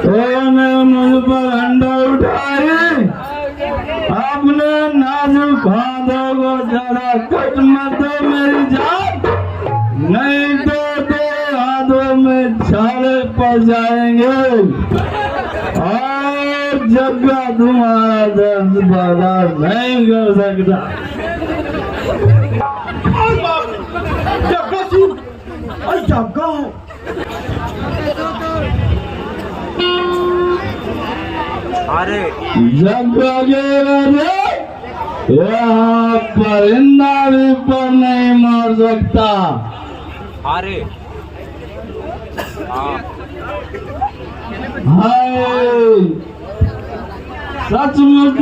ने मुझ पर अंडा उठाए, आपने नाजुक हाथों को ज्यादा कट मत दो मेरी जान, नहीं तो तेरे हाथों में छाले पड़ जाएंगे और जग्गा तुम्हारा दर्द बर्दाश्त नहीं कर सकता। जग्गा अरे जग्गा के राजे यहाँ परिंदा भी पर नहीं मार सकता। अरे हाय सचमुच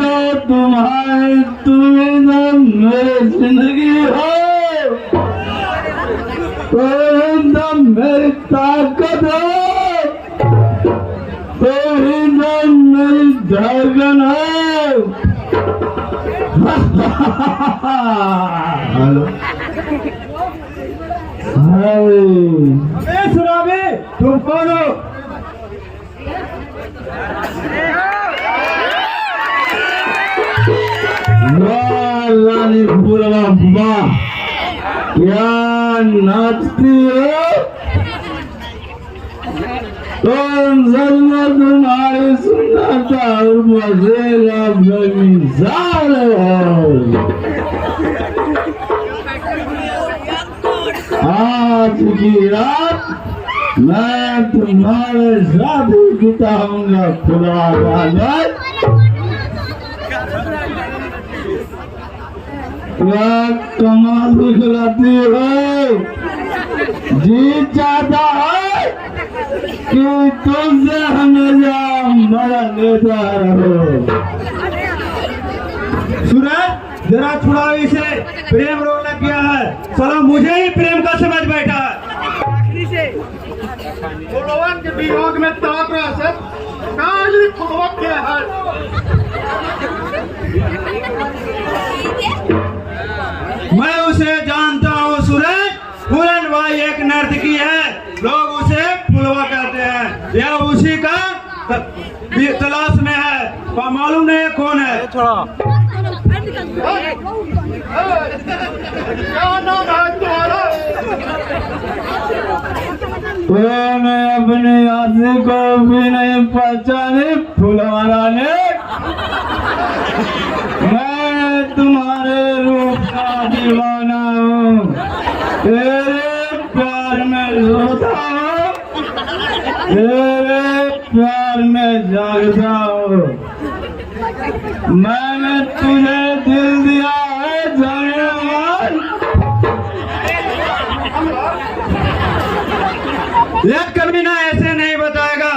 तुम्हारी तुम मेरी जिंदगी हो, तो मेरी ताकत हो, तो मेरी धड़कन है। सुराबे तुम कौन हो? रानी फूलवा वाह क्या नाचती हो तुम, सच तुम्हारी सुंदरता और मजे का बेमिसाल है। आज की रात मैं तुम्हारे साथ ही बिताऊंगा खुदा वाला। क्या कमाल दिखलाती हो, जी चाहता है कि तुमसे हमेशा मरण लेता रहो। सूरज जरा छुड़ाओ इसे, प्रेम रोग लग गया है, साला मुझे ही प्रेम का समझ बैठा है। फुलवा के वियोग में ताक रहा सर, काली फुलवा क्या है? मैं उसे जानता हूँ सूरज, फूलन भाई एक नर्तकी है, लोग उसे फुलवा कहते हैं। यह उसी का तलाश में है, पर मालूम नहीं कौन है। थोड़ा क्या नाम है तुम्हारा? मैं अपने आदमी को भी नहीं पहचाने फुलवारा ने, मैं तुम्हारे रूप का दीवाना हूँ, तेरे प्यार में रोता हूँ, तेरे प्यार में जागता हूँ। मैंने तुझे दिल दिया है जानेवान, यह कभी ना ऐसे नहीं बताएगा।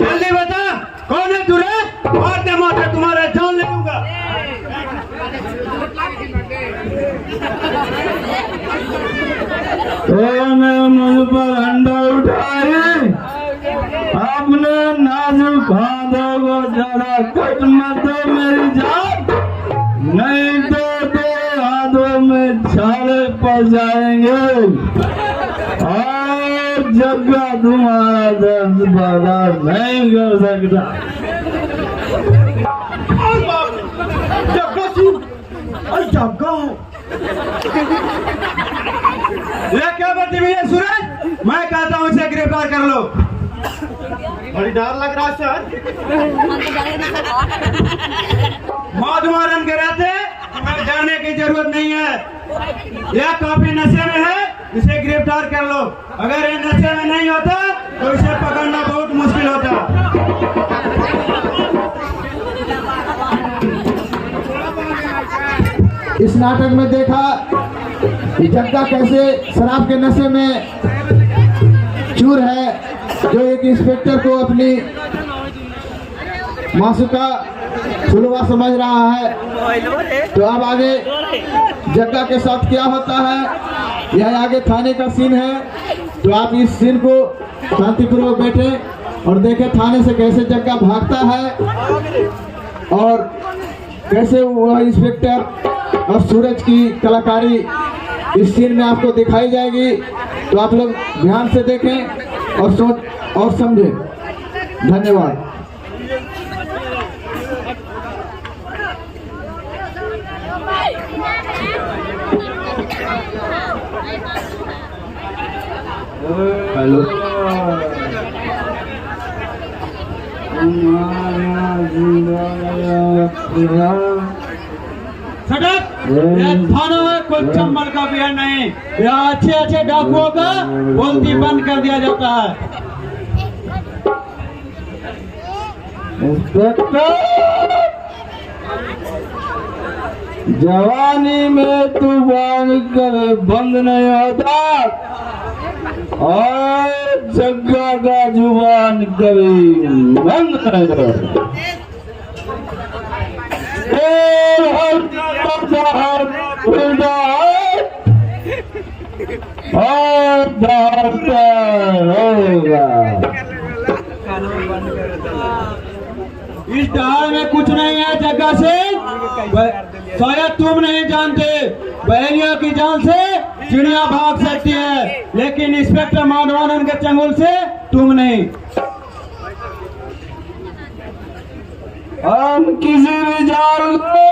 जल्दी बता कौन है तुरे, मारते मारते तुम्हारे जान ले लूंगा। ने मुझ पर अंडा उठाए, आपने नाजुक हाथों को ज्यादा कट मत दो मेरी जान, नहीं तो तेरे हाथों में छाले पड़ जाएंगे और जग्गा तुम्हारा दर्द बर्दाश्त नहीं कर सकता। जग्गा यह क्या बात है सूरज? मैं कहता हूँ इसे गिरफ्तार कर लो। बड़ी डर लग रहा है सर। मौजमारन के रहते हमें डरने की जरूरत नहीं है। यह काफी नशे में है, इसे गिरफ्तार कर लो। अगर ये नशे में नहीं होता तो इसे पकड़ना बहुत मुश्किल होता। इस नाटक में देखा कि जग्गा कैसे शराब के नशे में चूर है, जो एक इंस्पेक्टर को अपनी मासूका फुलवा समझ रहा है। तो अब आगे जग्गा के साथ क्या होता है, यह आगे थाने का सीन है। तो आप इस सीन को शांतिपूर्वक बैठे और देखें थाने से कैसे जग्गा भागता है और कैसे वह इंस्पेक्टर और सूरज की कलाकारी इस सीन में आपको दिखाई जाएगी। तो आप लोग ध्यान से देखें और सोच और समझें। धन्यवाद। हेलो सड़क थाना में कोई चंबल का बिहार नहीं, यहाँ अच्छे अच्छे डाकुओं का बोलती बंद कर दिया जाता है। इंस्पेक्टर, जवानी में तूफान कभी बंद नहीं होता और जग्गा का जुबान कभी बंद नहीं होता। और डॉक्टर होगा। इस डहार में कुछ नहीं है जगह से, शायद तुम नहीं जानते, बहनिया की जान से चिड़िया भाग सकती है, लेकिन इंस्पेक्टर माधवानंद के चंगुल से तुम नहीं। हम किसी भी जाल को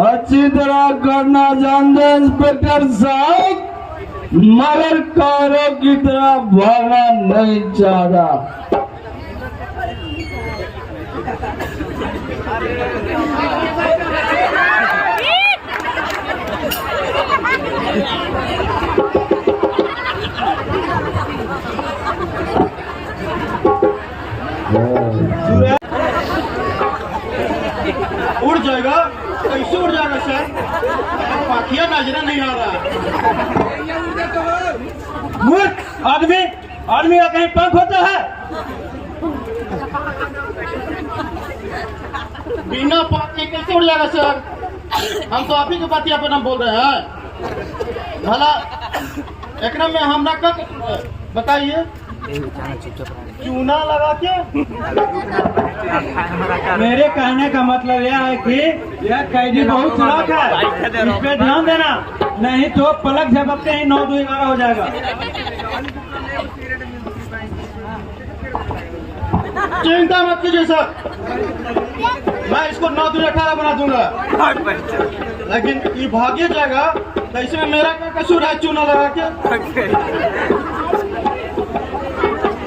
अच्छी तरह करना जानते हैं इंस्पेक्टर साहब, मगर कारों की तरह भागना नहीं चाहता। उड़ जाएगा, कैसे उड़ जाएगा सर? पाखिया नजर नहीं आ रहा। मूर्ख आदमी, आदमी का कहीं पंख होता है? बिना पंख के कैसे उड़ जाएगा सर? हम तो आप ही के बात यहाँ पे हम बोल रहे हैं। भला एकरा में हमरा का कसूर है बताइए? चूना लगा के? मेरे कहने का मतलब यह है कि यह कैदी बहुत चालाक है, इस पे ध्यान देना, नहीं तो पलक झपकते ही 9-2-11 हो जाएगा। चिंता मत कीजिए सर, मैं इसको 9-2-18 बना दूंगा, लेकिन ये भागे जाएगा तो इसमें मेरा क्या कसूर है चूना लगा के?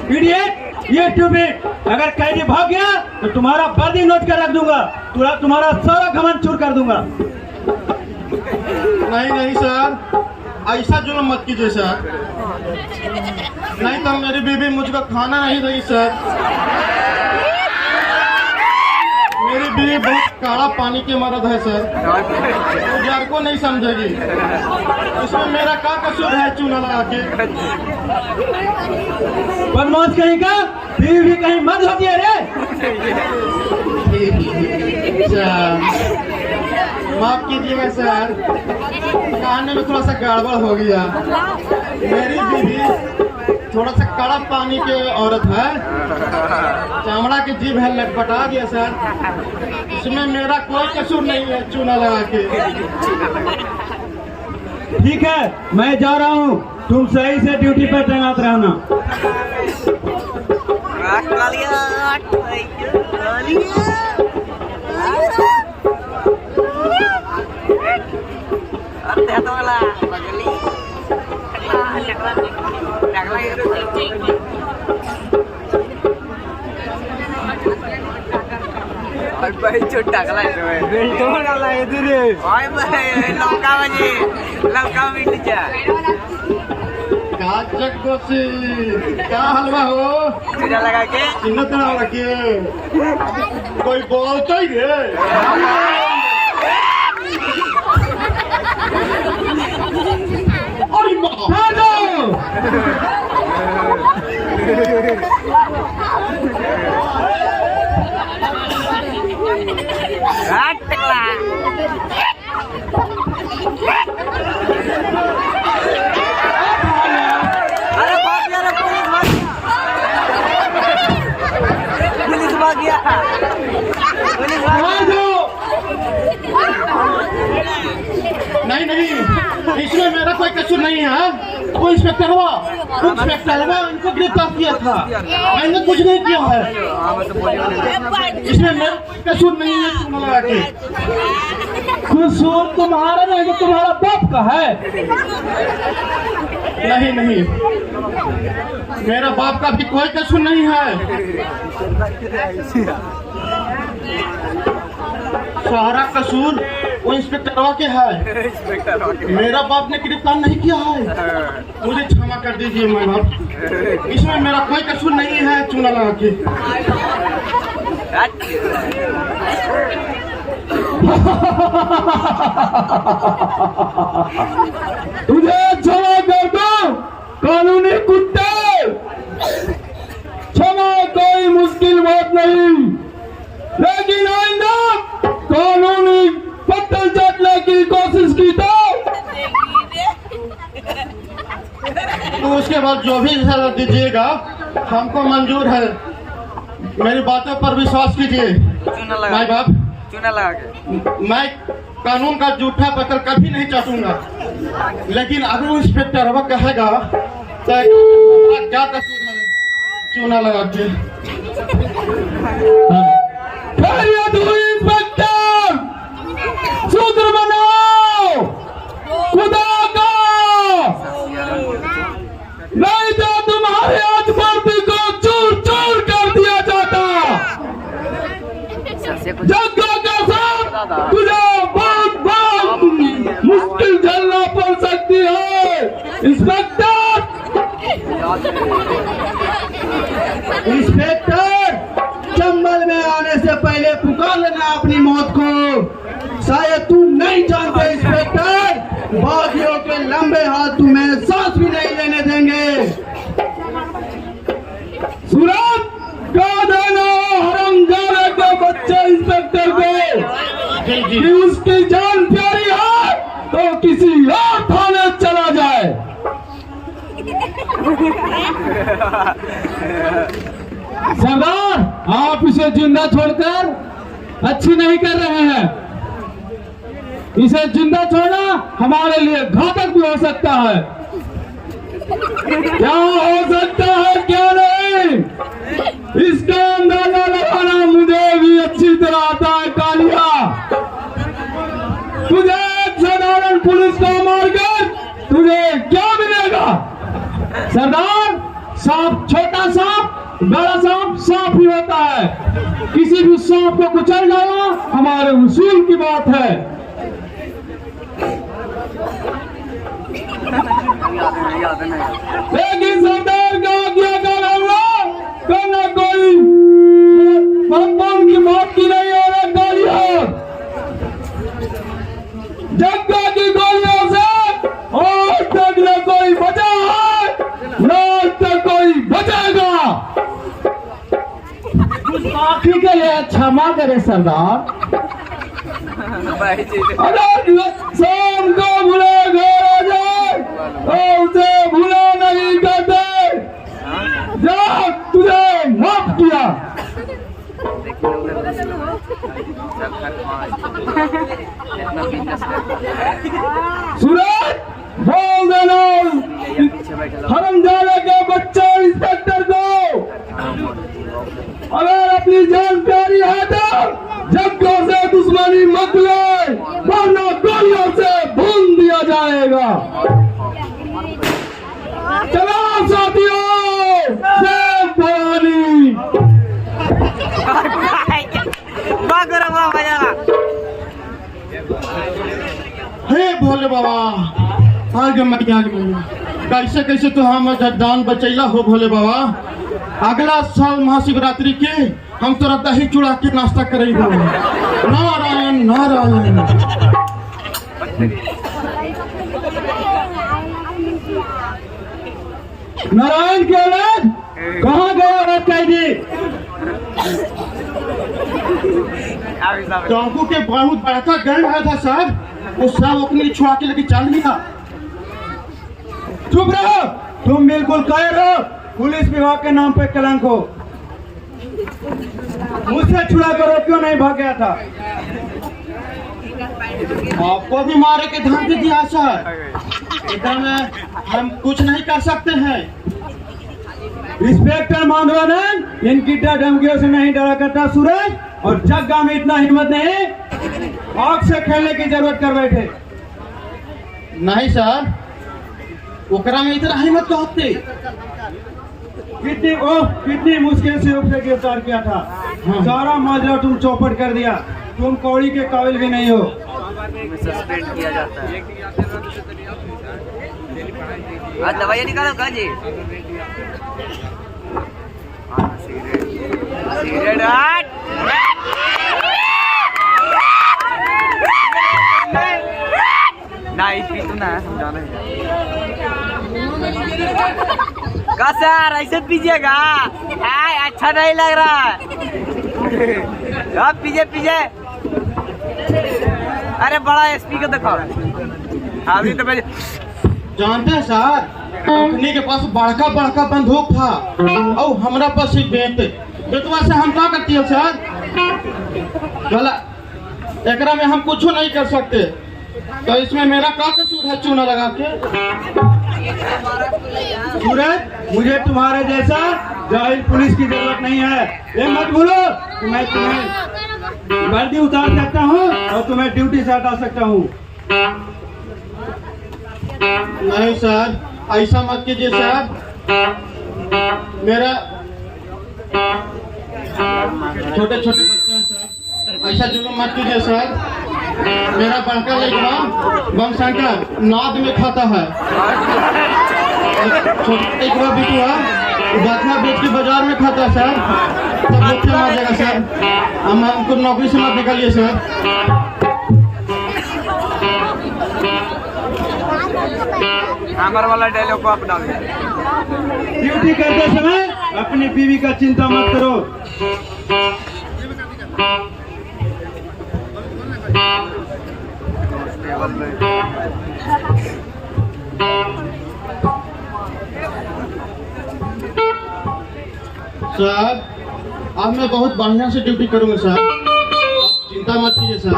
इडियट, ये स्टूपिड, अगर कैदी भाग गया तो तुम्हारा वर्दी नोट कर रख दूंगा, तुम्हारा सारा घमंड चूर कर दूंगा। नहीं नहीं सर, ऐसा जुल्म मत कीजिए सर, नहीं तो मेरी बीवी मुझको खाना नहीं देगी सर। मेरी बीवी बहुत काला पानी के मर्द है सर, यार को नहीं समझेगी, उसमें मेरा क्या कसूर है चूना लगा के? बदमाश कहीं का, बीवी भी कहीं मर्द होती है रे। माफ कीजिएगा सर, कहने में थोड़ा सा गड़बड़ हो गया। मेरी बीवी थोड़ा सा कड़ा पानी के औरत है, चमड़ा की जीभ है, लटपटा दिया सर, इसमें मेरा कोई कसूर नहीं है चूना लगा के। ठीक है, मैं जा रहा हूँ, तुम सही से ड्यूटी पर तैनात रहना। भाई छोटा टाकला बेल्ट बनाला इधर ओए भाई लौका मिर्चा काचक गोसी क्या हलवा हो जीरा लगा के चिन्ह तरह रखिए, कोई बोलता ही है। अरे पुलिस भाग गया, नहीं नहीं इसमें मेरा कोई कसूर नहीं है। वो इंस्पेक्टर हुआ इनको गिरफ्तार किया था, मैंने कुछ नहीं किया है। इसमें मेरा कोई कसूर नहीं है। चूना लगा के कसूर तुम्हारा नहीं तो तुम्हारा बाप का है। नहीं, मेरा बाप का भी कोई कसूर नहीं है। सारा कसूर वो इंस्पेक्टर के है। मेरा बाप ने गिरफ्तार नहीं किया है। मुझे क्षमा कर दीजिए माँ बाप, इसमें मेरा कोई कसूर नहीं है। चूना लगा के तुझे क्षमा कर दो कानूनी कुत्ते। क्षमा कोई मुश्किल बात नहीं, लेकिन आइंदा कानूनी पत्थर चाटने की कोशिश की तो उसके बाद जो भी सजा दीजिएगा हमको मंजूर है। मेरी बातों पर विश्वास कीजिए माँ बाप। चूना लगा के मैं कानून का जूठा पत्थर कभी नहीं चाटूंगा, लेकिन अगर वो इंस्पेक्टर वो कहेगा तो क्या कसूर है चूना लगा के। इंस्पेक्टर सूत्र बनाओ खुदा का, नहीं तो तुम्हारे आज वर्दी को चूर चूर कर दिया जाता। जग्गा के साथ तुझे बहुत मुश्किल झेलना पड़ सकती है इंस्पेक्टर, चंबल में आने से पहले पुकार लेना अपनी मौत को। शायद तुम नहीं जानते इंस्पेक्टर, बागियों के लंबे हाथ तुम्हें सांस भी नहीं लेने देंगे। सूरत का देना हरामजादा के बच्चे इंस्पेक्टर को कि उसकी जान प्यारी है तो किसी और थाने चला जाए। सरदार, आप इसे जिंदा छोड़कर अच्छी नहीं कर रहे हैं। इसे जिंदा छोड़ना हमारे लिए घातक भी हो सकता है। क्या हो सकता है क्या नहीं, इसका अंदाजा लगाना मुझे भी अच्छी तरह आता है। कालिया, तुझे एक साधारण पुलिस को मारकर तुझे क्या मिलेगा? सरदार, सांप छोटा सांप बड़ा सांप सांप ही होता है। किसी भी सांप को कुचल डालना हमारे उसूल की बात है। लेकिन सरदार का आज्ञा करना कोई भगवान की बात की नहीं हो रहा। गालियां जग्गा की गोलियों से आज तक न कोई बचा है, न आज तक कोई बचेगा। माफी के लिए क्षमा करे सरदार। अगर शाम को भूले घर आ जाए तो उसे भूला नहीं करते। जा, तुझे माफ किया। सूरज, बोल देना हरामजादा के बच्चे इंस्पेक्टर को, अगर अपनी जान प्यारी है तो जग्गा से दुश्मनी मत ले, वरना गोलियों से भून दिया जाएगा। चलो साथियों, जय भवानी। हे भोले बाबा, आगे मैया कैसे कैसे तो हम दान बचैला हो भोले बाबा। अगला साल महाशिवरात्रि के हम तोरा दही चूड़ा के नाश्ता करेंगे। नारायण नारायण। नारायण के औलाद कहाँ गया औरत कैदी? डाकू के बहुत बड़ा गैंग आया था साहब, वो सब अपनी छुड़ा के लेके चल गया। चुप रहो, तुम बिल्कुल कायर हो। पुलिस विभाग के नाम पे कलंक हो। मुझसे छुड़ा करो क्यों नहीं भाग गया था? आपको भी मारे के धमकी दिया सर। एकदम हम कुछ नहीं कर सकते हैं। इंस्पेक्टर माधवानंद इनकी धमकियों से नहीं डरा करता सूरज, और जग्गा में इतना हिम्मत नहीं आग से खेलने की जरूरत कर बैठे। नहीं सर, ओकरा में इतना हिम्मत तो होती। कितनी मुश्किल से उसे गिरफ्तार किया था। सारा माजरा तुम चौपट कर दिया। तुम कौड़ी के काबिल भी नहीं हो। सस्पेंड किया जाता है। आज दवाइयाँ निकालो का जी। सिगरेट ना पी तो ना समझाना का सर, ऐसे पीजिएगा अच्छा नहीं लग रहा। अब पीछे अरे बड़ा एसपी को दिखाओ। अभी तो मैं जानते हैं सर, कंपनी के पास बड़का बड़का बंदूक था और हमारा पास ही बेतवा से हम क्या करती है सर। भला एकरा में हम कुछ नहीं कर सकते, तो इसमें मेरा क्या कसूर है चूना लगा के। सूरज, मुझे तुम्हारे जैसा जाहिल पुलिस की जरूरत नहीं है। ये मत भूलो कि मैं तुम्हें वर्दी उतार सकता हूँ और तुम्हें ड्यूटी से हटा सकता हूँ। नहीं सर, ऐसा मत कीजिए सर। मेरा छोटे छोटे बच्चे हैं सर, ऐसा जुल्म मत कीजिए सर। मेरा बड़का लड़का बम शंकर नाद में खाता है। एक बार बिटुआ बाखला बेच के बाजार में खाता है सर। तब बच्चे मार जाएगा सर। हम हमको नौकरी से मत निकालिए सर। हमारे वाला डायलॉग को अपना ड्यूटी करते समय अपनी बीवी का चिंता मत करो। सर, अब मैं बहुत बढ़िया से ड्यूटी करूंगा सर, आप चिंता मत कीजिए सर।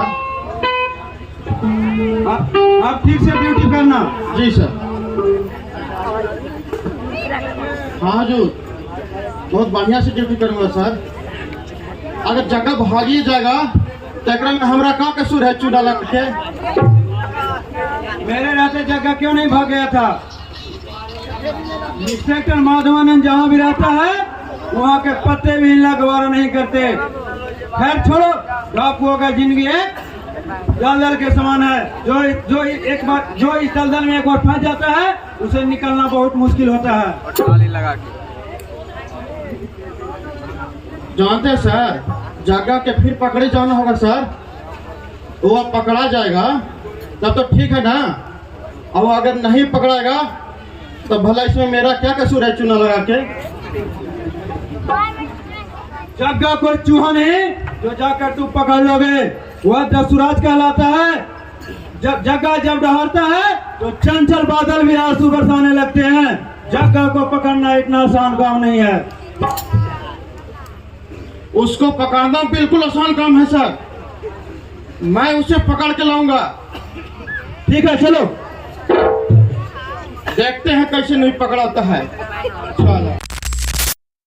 आप ठीक से ड्यूटी करना। जी सर। हाँ जो बहुत बढ़िया से ड्यूटी करूंगा सर। अगर जगह भागी जाएगा तो एकरा में हमरा का कसूर है चूड़ा लग के। मेरे रहते जगह क्यों नहीं भाग गया था? इंस्पेक्टर माधवानंद जहाँ भी रहता है वहाँ के पत्ते भी हिलना गवारा नहीं करते। खैर छोड़ो, डाकुओं का जिंदगी एक दलदल के समान है। जो इस दलदल में एक बार फंस जाता है उसे निकलना बहुत मुश्किल होता है। लगा के जानते हैं सर, जगह के फिर पकड़े जाना होगा सर। वो अब पकड़ा जाएगा तब तो ठीक है ना, और अगर नहीं पकड़ाएगा तो भला इसमें मेरा क्या कसूर है चूना लगा के। जग्गा कोई चूहा नहीं जो जाकर तू पकड़ लोगे। वह दसुराज कहलाता है। जग्गा जब डहारता है तो चंचल बादल भी आंसू बरसाने लगते हैं। जग्गा को पकड़ना इतना आसान काम नहीं है। उसको पकड़ना बिल्कुल आसान काम है सर। मैं उसे पकड़ के लाऊंगा। ठीक है चलो देखते हैं कैसे नहीं पकड़ाता है। चलो।